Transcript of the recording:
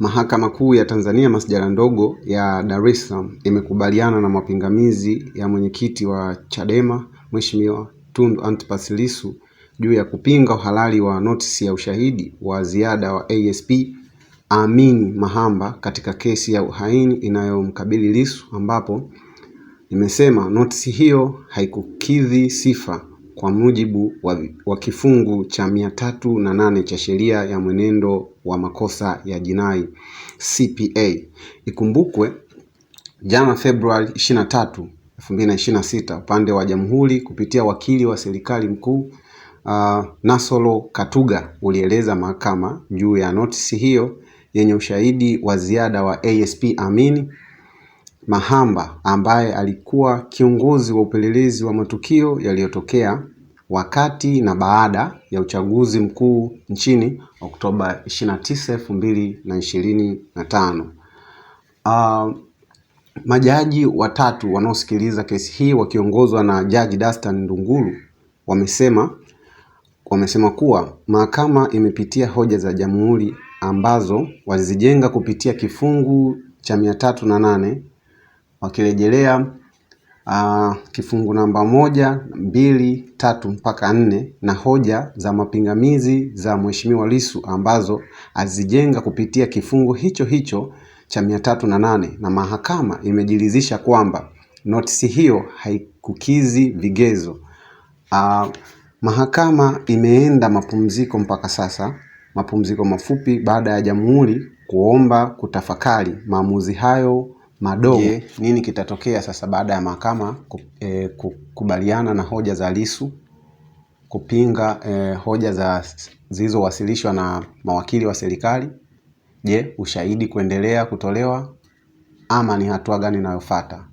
Mahakama Kuu ya Tanzania Masjala ndogo ya Dar es Salaam imekubaliana na mapingamizi ya mwenyekiti wa Chadema Mheshimiwa Tundu Antipas Lissu juu ya kupinga uhalali wa notisi ya ushahidi wa ziada wa ASP Amin Mahamba katika kesi ya uhaini inayomkabili Lissu, ambapo imesema notisi hiyo haikukidhi sifa kwa mujibu wa kifungu cha 308 cha sheria ya mwenendo wa makosa ya jinai CPA. Ikumbukwe jana Februari 23, 2026 upande wa Jamhuri kupitia wakili wa serikali mkuu Nasolo Katuga ulieleza mahakama juu ya notisi hiyo yenye ushahidi wa ziada wa ASP Amin Mahamba, ambaye alikuwa kiongozi wa upelelezi wa matukio yaliyotokea wakati na baada ya uchaguzi mkuu nchini Oktoba 29, 2025. Majaji watatu wanaosikiliza kesi hii wakiongozwa na Jaji Dastan Ndunguru wamesema kuwa mahakama imepitia hoja za Jamhuri ambazo walizijenga kupitia kifungu cha 308 wakirejelea kifungu namba 1, 2, 3 mpaka 4 na hoja za mapingamizi za Mheshimiwa Lissu ambazo azijenga kupitia kifungu hicho hicho cha 308, na mahakama imejiridhisha kwamba notisi hiyo haikukidhi vigezo. Mahakama imeenda mapumziko mpaka sasa, mapumziko mafupi baada ya Jamhuri kuomba kutafakari maamuzi hayo madogo. Nini kitatokea sasa baada ya mahakama kukubaliana na hoja za Lissu, kupinga hoja zilizowasilishwa na mawakili wa serikali? Ushahidi kuendelea kutolewa ama ni hatua gani inayofuata?